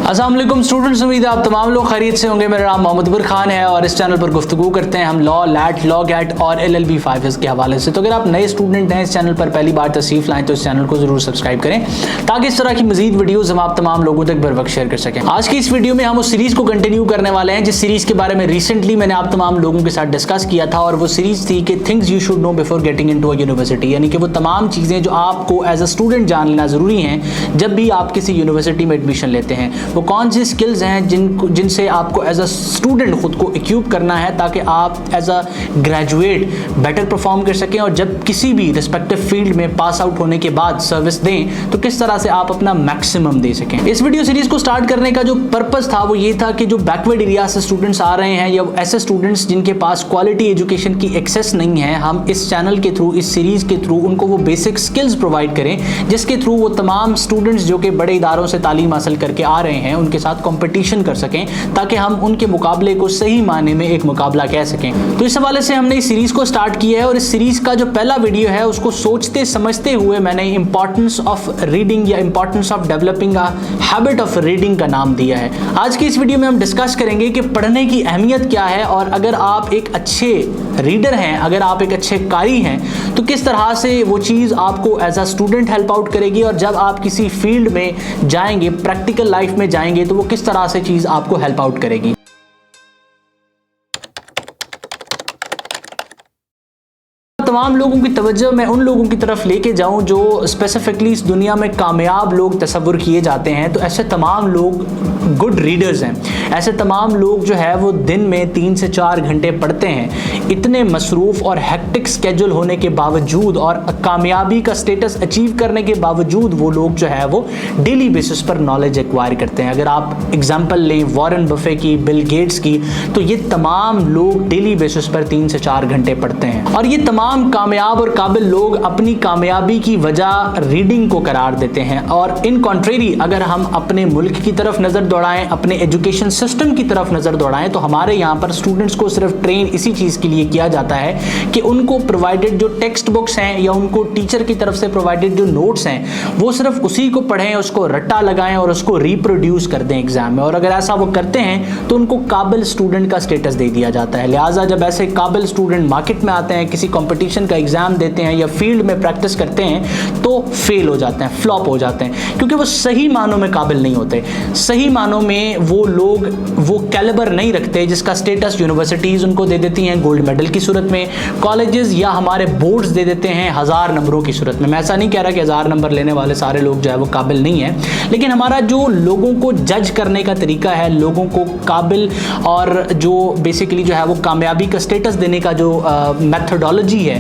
अस्सलाम वालेकुम स्टूडेंट्स, उम्मीद है आप तमाम लोग खैरियत से होंगे। मेरा नाम मोहम्मद अकबर खान है और इस चैनल पर गुफ्तगू करते हैं हम लॉ, लैट, लॉ गैट और LLB 5 के हवाले से। तो अगर आप नए स्टूडेंट हैं, इस चैनल पर पहली बार तशरीफ लाएं तो इस चैनल को जरूर सब्सक्राइब करें ताकि इस तरह की मजीद वीडियोस हम आप तमाम लोगों तक बर वक्त शेयर कर सकें। आज की इस वीडियो में हम उस सीरीज को कंटिन्यू करने वाले हैं जिस सीरीज के बारे में रिसेंटली मैंने आप तमाम लोगों के साथ डिस्कस किया था, और वो सीरीज थी कि things you should know before getting into a university, यानी कि वो तमाम चीज़ें जो आपको एज अ स्टूडेंट जान लेना ज़रूरी हैं जब भी आप किसी यूनिवर्सिटी में एडमिशन लेते हैं। वो कौन सी स्किल्स हैं जिनसे आपको एज अ स्टूडेंट खुद को इक्विप करना है ताकि आप as a graduate better perform कर सकें, और जब किसी भी रिस्पेक्टिव फील्ड में पास आउट होने के बाद सर्विस दें तो किस तरह से आप अपना मैक्सिमम दे सकें। इस वीडियो सीरीज को स्टार्ट करने का जो पर्पस था वो ये था कि जो बैकवर्ड एरिया से स्टूडेंट्स आ रहे हैं या ऐसे स्टूडेंट्स जिनके पास क्वालिटी एजुकेशन की एक्सेस नहीं है, हम इस चैनल के थ्रू, इस सीरीज के थ्रू उनको वो बेसिक स्किल्स प्रोवाइड करें जिसके थ्रू वो तमाम स्टूडेंट्स जो कि बड़े इदारों से तालीम हासिल करके आ रहे हैं उनके साथ कंपटीशन कर सकें ताकि हम उनके मुकाबले को सही मायने में एक मुकाबला कह सकें। तो इस हवाले से हमने इस सीरीज को स्टार्ट किया है और इस सीरीज का जो पहला वीडियो है उसको सोचते समझते हुए मैंने इंपॉर्टेंस ऑफ रीडिंग या importance of developing a habit of reading का नाम दिया है। आज की इस वीडियो में हम डिस्कस करेंगे कि पढ़ने की अहमियत क्या है, और अगर आप एक अच्छे रीडर हैं, अगर आप एक अच्छे कारी हैं तो किस तरह से वो चीज़ आपको as a student help out करेगी, और जब आप किसी फील्ड में जाएंगे, प्रैक्टिकल लाइफ में जाएंगे तो वो किस तरह से चीज़ आपको हेल्प आउट करेगी। तमाम लोगों की तवज्जो मैं उन लोगों की तरफ लेके जाऊं जो स्पेसिफिकली इस दुनिया में कामयाब लोग तस्वुर किए जाते हैं। तो ऐसे तमाम लोग गुड रीडर्स हैं, ऐसे तमाम लोग जो है वो दिन में 3 से 4 घंटे पढ़ते हैं। इतने मसरूफ़ और हेक्टिक स्केड्यूल होने के बावजूद और कामयाबी का स्टेटस अचीव करने के बावजूद वो लोग जो है वो डेली बेसिस पर नॉलेज एक्वायर करते हैं। अगर आप एग्जांपल लें वॉरेन बफे की, बिल गेट्स की, तो ये तमाम लोग डेली बेसिस पर 3 से 4 घंटे पढ़ते हैं, और ये तमाम कामयाब और काबिल लोग अपनी कामयाबी की वजह रीडिंग को करार देते हैं। और इन कॉन्ट्रेरी अगर हम अपने मुल्क की तरफ नज़र दौड़ाएं, अपने एजुकेशन सिस्टम की तरफ नज़र दौड़ाएं, तो हमारे यहाँ पर स्टूडेंट्स को सिर्फ ट्रेन इसी चीज़ के लिए किया जाता है कि उनको प्रोवाइडेड जो टेक्स्ट बुक्स हैं या उनको टीचर की तरफ से प्रोवाइडेड जो नोट्स हैं वो सिर्फ उसी को पढ़ें, उसको रट्टा लगाएं और उसको रिप्रोड्यूस कर दें एग्जाम में। और अगर ऐसा वो करते हैं तो उनको काबिल स्टूडेंट का स्टेटस दे दिया जाता है। लिहाजा जब ऐसे काबिल स्टूडेंट मार्केट में आते हैं, किसी कॉम्पिटिशन का एग्जाम देते हैं या फील्ड में प्रैक्टिस करते हैं, तो फेल हो जाते हैं, फ्लॉप हो जाते हैं, क्योंकि वो सही मानों में काबिल नहीं होते। सही मानों में वो लोग वो कैलिबर नहीं रखते जिसका स्टेटस यूनिवर्सिटीज उनको दे देती हैं गोल्ड मेडल की सूरत में, कॉलेजेस या हमारे बोर्ड्स दे देते हैं 1000 नंबरों की सूरत में। मैं ऐसा नहीं कह रहा कि 1000 नंबर लेने वाले सारे लोग जो है वो काबिल नहीं है, लेकिन हमारा जो लोगों को जज करने का तरीका है, लोगों को काबिल और जो बेसिकली जो है वो कामयाबी का स्टेटस देने का जो मेथडोलॉजी है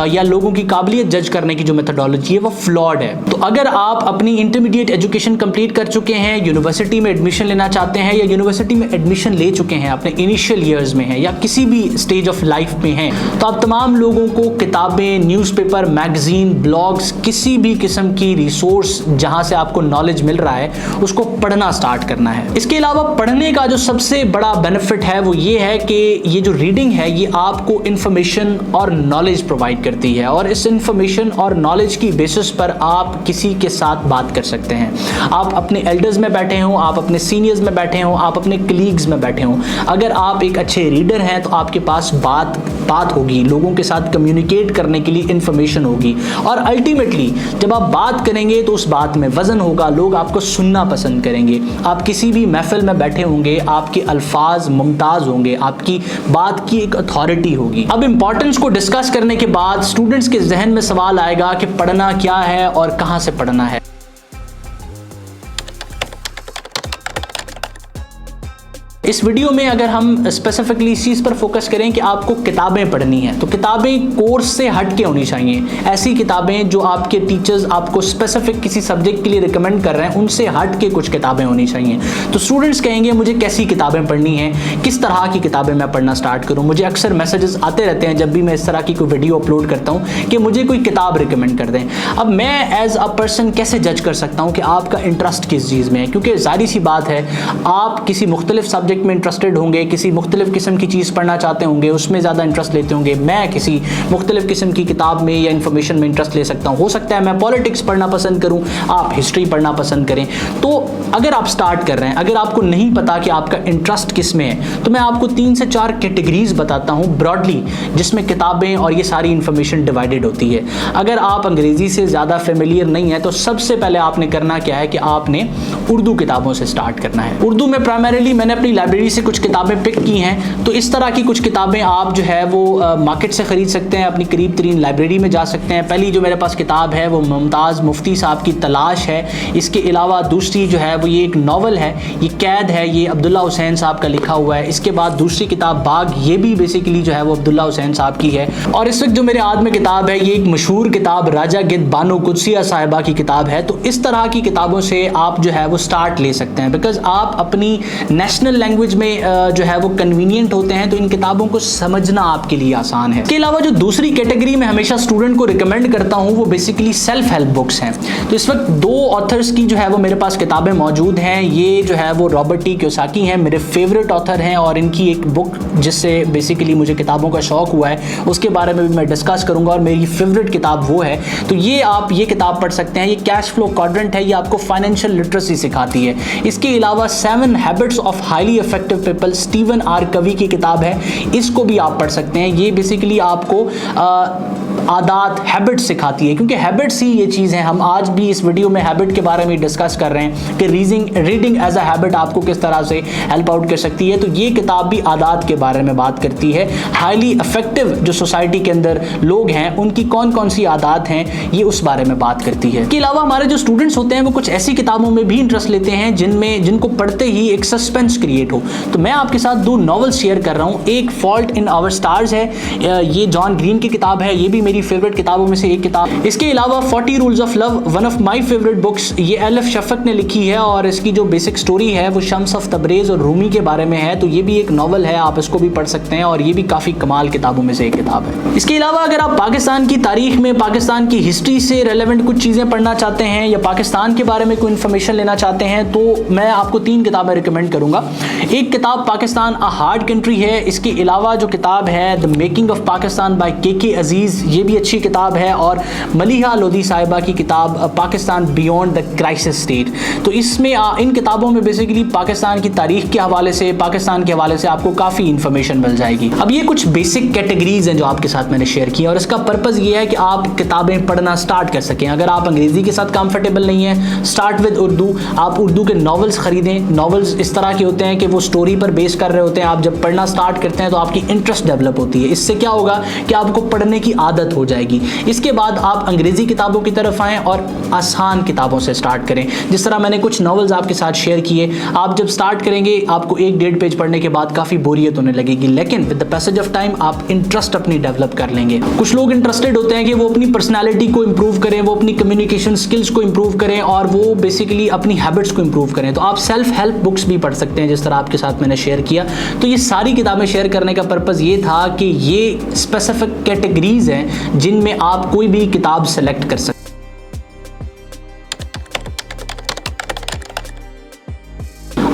या लोगों की काबिलियत जज करने की जो मेथडोलॉजी है वो फ्लॉड है। तो अगर आप अपनी इंटरमीडिएट एजुकेशन कंप्लीट कर चुके हैं, यूनिवर्सिटी में एडमिशन लेना चाहते हैं या यूनिवर्सिटी में एडमिशन ले चुके हैं, अपने इनिशियल ईयर्स में हैं या किसी भी स्टेज ऑफ लाइफ में हैं, तो आप तमाम लोगों को किताबें, न्यूज़पेपर, मैगजीन, ब्लॉग्स, किसी भी किस्म की रिसोर्स जहां से आपको नॉलेज मिल रहा है उसको पढ़ना स्टार्ट करना है। इसके अलावा पढ़ने का जो सबसे बड़ा बेनिफिट है वो ये है कि ये जो रीडिंग है ये आपको इंफॉर्मेशन और नॉलेज प्रोवाइड करती है, और इस इंफॉर्मेशन और नॉलेज की बेसिस पर आप किसी के साथ बात कर सकते हैं। आप अपने एल्डर्स में बैठे हों, आप अपने सीनियर्स में बैठे हों, आप अपने कलीग्स में बैठे हों, अगर आप एक अच्छे रीडर हैं तो आपके पास बात होगी, लोगों के साथ कम्युनिकेट करने के लिए इंफॉर्मेशन होगी, और अल्टीमेटली जब आप बात करेंगे तो उस बात में वजन होगा, लोग आपको सुनना पसंद करेंगे। आप किसी भी महफिल में बैठे होंगे, आपके अल्फाज मुमताज़ होंगे, आपकी बात की एक अथॉरिटी होगी। अब इंपॉर्टेंस को डिस्कस करने के बाद स्टूडेंट्स के जहन में सवाल आएगा कि पढ़ना क्या है और कहां से पढ़ना है। इस वीडियो में अगर हम स्पेसिफिकली इस चीज़ पर फोकस करें कि आपको किताबें पढ़नी हैं, तो किताबें कोर्स से हट के होनी चाहिए। ऐसी किताबें जो आपके टीचर्स आपको स्पेसिफिक किसी सब्जेक्ट के लिए रिकमेंड कर रहे हैं उनसे हट के कुछ किताबें होनी चाहिए। तो स्टूडेंट्स कहेंगे मुझे कैसी किताबें पढ़नी हैं, किस तरह की किताबें मैं पढ़ना स्टार्ट करूँ। मुझे अक्सर मैसेजेस आते रहते हैं जब भी मैं इस तरह की कोई वीडियो अपलोड करता हूँ कि मुझे कोई किताब रिकमेंड कर दें। अब मैं एज अ पर्सन कैसे जज कर सकता हूँ कि आपका इंटरेस्ट किस चीज़ में है, क्योंकि जाहिर सी बात है आप किसी मुख्तलिफ सब्जेक्ट सब्जेक्ट में इंटरेस्टेड होंगे, किसी मुख्तलिफ किस्म की चीज़ पढ़ना चाहते होंगे, उसमें ज़्यादा इंटरेस्ट लेते होंगे, मैं किसी मुख्तलिफ किस्म की किताब में या इन्फॉर्मेशन में इंटरेस्ट ले सकता हूँ। हो सकता है मैं पॉलिटिक्स पढ़ना पसंद करूँ, आप हिस्ट्री पढ़ना पसंद करें। तो अगर आप स्टार्ट कर रहे हैं, अगर आपको नहीं पता कि आपका इंटरेस्ट किस में है, तो मैं आपको 3 से 4 कैटेगरीज बताता हूँ ब्रॉडली, जिसमें किताबें और ये सारी इंफॉर्मेशन डिवाइडेड होती है। अगर आप अंग्रेज़ी से ज़्यादा फेमिलियर नहीं है तो सबसे पहले आपने करना क्या है कि आपने उर्दू किताबों से स्टार्ट करना है। उर्दू में प्राइमरीली मैंने अपनी लाइब्रेरी से कुछ किताबें पिक की हैं, तो इस तरह की कुछ किताबें आप जो है वो मार्केट से ख़रीद सकते हैं, अपनी करीब तरीन लाइब्रेरी में जा सकते हैं। पहली जो मेरे पास किताब है वो मुमताज़ मुफ्ती साहब की तलाश है। इसके अलावा दूसरी जो है वो ये एक नावल है, ये कैद है, ये अब्दुल्ला हुसैन साहब का लिखा हुआ है। इसके बाद दूसरी किताब बाग, ये भी बेसिकली जो है वो अब्दुल्ला हुसैन साहब की है। और इस वक्त जो मेरे हाथ में किताब है ये एक मशहूर किताब राजा गिद्ध बानो कुदसिया साहिबा की किताब है। तो इस तरह की किताबों से आप जो है वो स्टार्ट ले सकते हैं, बिकॉज आप अपनी नेशनल लैंग्वेज में जो है वो कन्वीनियंट होते हैं, तो इन किताबों को समझना आपके लिए आसान है। इसके अलावा जो दूसरी कैटेगरी में हमेशा स्टूडेंट को रिकमेंड करता हूँ वो बेसिकली सेल्फ हेल्प बुक्स हैं। तो इस वक्त 2 ऑथर्स की जो है वो मेरे पास किताबें मौजूद हैं। ये जो है वो रॉबर्ट टी कियोसाकी हैं, मेरे फेवरेट ऑथर हैं, और इनकी एक बुक जिससे बेसिकली मुझे किताबों का शौक हुआ है उसके बारे में भी मैं डिस्कस करूंगा, और मेरी फेवरेट किताब वो है। तो ये आप ये किताब पढ़ सकते हैं। ये कैश फ्लो क्वाड्रेंट है, ये आपको फाइनेंशियल लिटरेसी सिखाती है। इसके अलावा 7 habits of highly effective people, Stephen R Covey की किताब है, इसको भी आप पढ़ सकते हैं। ये बेसिकली आपको आदात, हैबिट सिखाती है, क्योंकि हैबिट्स ही ये चीज़ है। हम आज भी इस वीडियो में हैबिट के बारे में डिस्कस कर रहे हैं कि रीडिंग एज अ हैबिट आपको किस तरह से हेल्प आउट कर सकती है। तो ये किताब भी आदात के बारे में बात करती है। हाईली इफेक्टिव जो सोसाइटी के अंदर लोग हैं उनकी कौन कौन सी आदात हैं, ये उस बारे में बात करती है। इसके अलावा हमारे जो स्टूडेंट्स होते हैं वो कुछ ऐसी किताबों में भी इंटरेस्ट लेते हैं जिनको पढ़ते ही एक सस्पेंस क्रिएट हो। तो मैं आपके साथ 2 नॉवेल्स शेयर कर रहा हूँ। एक फॉल्ट इन आवर स्टार्स है, ये जॉन ग्रीन की किताब है, ये भी मेरी फेवरेट किताबों में से एक किताब। इसके अलावा 40 rules of love, one of my favourite books, ये एल एफ शफक ने लिखी है, और इसकी जो बेसिक स्टोरी है वो शम्स ऑफ तबरेज और रूमी के बारे में है। तो ये भी एक नॉवल है, आप इसको भी पढ़ सकते हैं, और ये भी काफ़ी कमाल किताबों में से एक किताब है। इसके अलावा अगर आप पाकिस्तान की तारीख में, पाकिस्तान की हिस्ट्री से रेलेवेंट कुछ चीज़ें पढ़ना चाहते हैं या पाकिस्तान के बारे में कोई इन्फॉर्मेशन लेना चाहते हैं, तो मैं आपको 3 किताबें रिकमेंड करूंगा। एक किताब पाकिस्तान अ हार्ड कंट्री है। इसके अलावा जो किताब है the making of Pakistan by K Aziz, ये भी अच्छी किताब है। और मलिहा लोधी साहिबा की किताब Pakistan beyond the crisis state. तो इसमें इन किताबों में बेसिकली पाकिस्तान की तारीख के हवाले से, पाकिस्तान के हवाले से आपको काफ़ी इंफॉर्मेशन मिल जाएगी। अब ये कुछ बेसिक कैटेगरीज हैं जो आपके साथ मैंने शेयर की, और इसका पर्पज़ ये है कि आप किताबें पढ़ना स्टार्ट कर सकें। अगर आप अंग्रेज़ी के साथ कंफर्टेबल नहीं है, स्टार्ट विद उर्दू। आप उर्दू के नॉवेल्स खरीदें। नॉवेल्स इस तरह के होते हैं कि वो स्टोरी पर बेस कर रहे होते हैं। आप जब पढ़ना स्टार्ट करते हैं तो आपकी इंटरेस्ट डेवलप होती है। इससे क्या होगा कि आपको पढ़ने की आदत हो जाएगी। इसके बाद आप अंग्रेज़ी किताबों की तरफ आएँ और आसान किताबों से स्टार्ट करें। जिस तरह मैंने कुछ नॉवेल्स आपके साथ शेयर किए, आप जब स्टार्ट करेंगे आपको 1-1.5 पेज पढ़ने के बाद काफ़ी बोरियत होने लगेगी, लेकिन with the passage of time आप इंटरेस्ट अपनी डेवलप कर लेंगे। कुछ लोग इंटरेस्टेड होते हैं कि वो अपनी पर्सनैलिटी को इम्प्रूव करें, वो अपनी कम्युनिकेशन स्किल्स को इम्प्रूव करें, और वो बेसिकली अपनी हैबिट्स को इम्प्रूव करें। तो आप सेल्फ हेल्प बुक्स भी पढ़ सकते हैं, जिस तरह आपके साथ मैंने शेयर किया। तो ये सारी किताबें शेयर करने का पर्पज़ ये था कि ये स्पेसिफिक कैटेगरीज हैं जिनमें आप कोई भी किताब सेलेक्ट कर सकते हैं।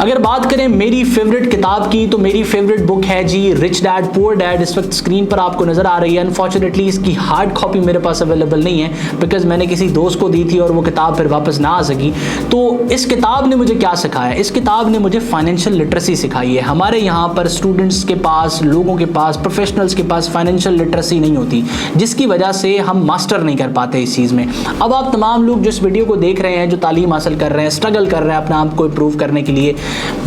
अगर बात करें मेरी फेवरेट किताब की, तो मेरी फेवरेट बुक है जी रिच डैड पुअर डैड। इस वक्त स्क्रीन पर आपको नजर आ रही है। अनफॉर्चुनेटली इसकी हार्ड कॉपी मेरे पास अवेलेबल नहीं है, बिकॉज मैंने किसी दोस्त को दी थी और वो किताब फिर वापस ना आ सकी। तो इस किताब ने मुझे क्या सिखाया? इस किताब ने मुझे फाइनेंशियल लिटरेसी सिखाई है। हमारे यहाँ पर स्टूडेंट्स के पास, लोगों के पास, प्रोफेशनल्स के पास फाइनेंशियल लिटरेसी नहीं होती, जिसकी वजह से हम मास्टर नहीं कर पाते इस चीज़ में। अब आप तमाम लोग जो इस वीडियो को देख रहे हैं, जो तालीम हासिल कर रहे हैं, स्ट्रगल कर रहे हैं अपने आप को इम्प्रूव करने के लिए,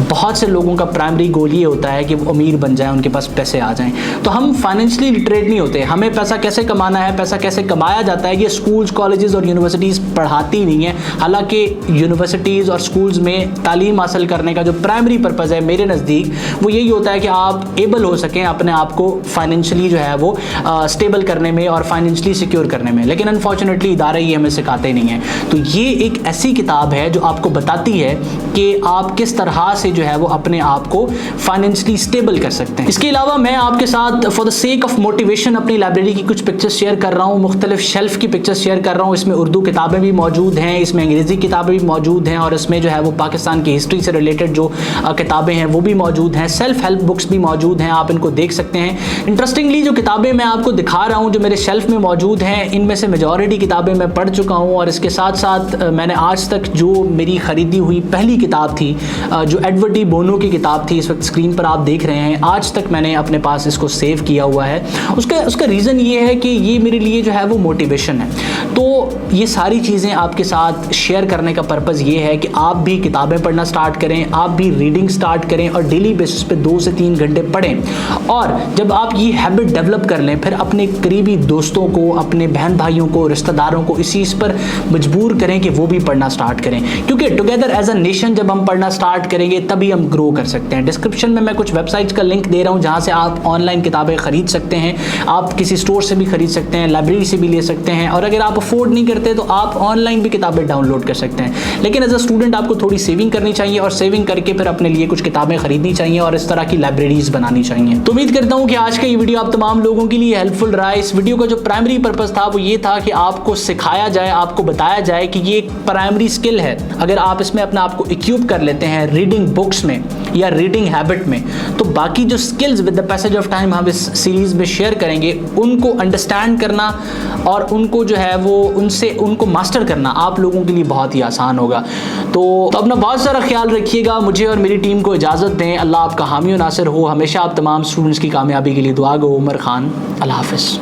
बहुत से लोगों का प्राइमरी गोल ये होता है कि वो अमीर बन जाएं, उनके पास पैसे आ जाएं। तो हम फाइनेंशियली लिटरेट नहीं होते। हमें पैसा कैसे कमाना है, पैसा कैसे कमाया जाता है, ये स्कूल्स, कॉलेजेस और यूनिवर्सिटीज़ पढ़ाती नहीं है। हालांकि यूनिवर्सिटीज़ और स्कूल्स में तालीम हासिल करने का जो प्राइमरी पर्पज़ है मेरे नज़दीक वो यही होता है कि आप एबल हो सकें अपने आप को फाइनेंशियली जो है वो स्टेबल करने में और फाइनेंशियली सिक्योर करने में। लेकिन अनफॉर्चुनेटली इदारे ये हमें सिखाते नहीं हैं। तो ये एक ऐसी किताब है जो आपको बताती है कि आप किस तरह तरह से जो है वो अपने आप को फाइनेंशियली स्टेबल कर सकते हैं। इसके अलावा मैं आपके साथ for the sake of motivation अपनी लाइब्रेरी की कुछ पिक्चर्स शेयर कर रहा हूँ, मुख्तलिफ शेल्फ की पिक्चर्स शेयर कर रहा हूँ। इसमें उर्दू किताबें भी मौजूद हैं, इसमें अंग्रेज़ी किताबें भी मौजूद हैं और इसमें जो है वो पाकिस्तान की हिस्ट्री से रिलेटेड जो किताबें हैं वो भी मौजूद हैं, सेल्फ हेल्प बुक्स भी मौजूद हैं, आप इनको देख सकते हैं। इंटरेस्टिंगली जो किताबें मैं आपको दिखा रहा हूँ जो मेरे शेल्फ में मौजूद हैं, इनमें से मेजॉरिटी किताबें मैं पढ़ चुका हूँ और इसके साथ साथ मैंने आज तक जो मेरी ख़रीदी हुई पहली किताब थी जो एडवर्ड डी बोनो की किताब थी, इस वक्त स्क्रीन पर आप देख रहे हैं, आज तक मैंने अपने पास इसको सेव किया हुआ है। उसका रीज़न ये है कि ये मेरे लिए जो है वो मोटिवेशन है। तो ये सारी चीज़ें आपके साथ शेयर करने का पर्पज़ ये है कि आप भी किताबें पढ़ना स्टार्ट करें, आप भी रीडिंग स्टार्ट करें और डेली बेसिस पे 2 से 3 घंटे पढ़ें। और जब आप ये हैबिट डेवलप कर लें फिर अपने करीबी दोस्तों को, अपने बहन भाइयों को, रिश्तेदारों को इस चीज़ पर मजबूर करें कि वो भी पढ़ना स्टार्ट करें, क्योंकि टुगेदर एज अ नेशन जब हम पढ़ना स्टार्ट करेंगे तभी हम ग्रो कर सकते हैं। डिस्क्रिप्शन में मैं कुछ वेबसाइट्स का लिंक दे रहा हूँ जहाँ से आप ऑनलाइन किताबें खरीद सकते हैं, आप किसी स्टोर से भी खरीद सकते हैं, लाइब्रेरी से भी ले सकते हैं और अगर आप अफोर्ड नहीं करते तो आप ऑनलाइन भी किताबें डाउनलोड कर सकते हैं। लेकिन एज अ स्टूडेंट आपको थोड़ी सेविंग करनी चाहिए और सेविंग करके फिर अपने लिए कुछ किताबें खरीदनी चाहिए और इस तरह की लाइब्रेरीज बनानी चाहिए। तो उम्मीद करता हूँ कि आज का ये वीडियो आप तमाम लोगों के लिए हेल्पफुल रहा है। इस वीडियो का जो प्राइमरी पर्पस था वो ये था कि आपको सिखाया जाए, आपको बताया जाए कि ये एक प्राइमरी स्किल है। अगर आप इसमें अपने आप को इक्विप कर लेते हैं रीडिंग बुक्स में या रीडिंग हैबिट में, तो बाकी जो skills with the passage of time हम इस सीरीज में शेयर करेंगे उनको अंडरस्टैंड करना और उनको जो है वो उनको मास्टर करना आप लोगों के लिए बहुत ही आसान होगा। तो अपना बहुत सारा ख्याल रखिएगा, मुझे और मेरी टीम को इजाज़त दें। अल्लाह आपका हामी और नासिर हो। हमेशा आप तमाम स्टूडेंट्स की कामयाबी के लिए दुआ गो। उमर खान, अल्लाह हाफ़िज़।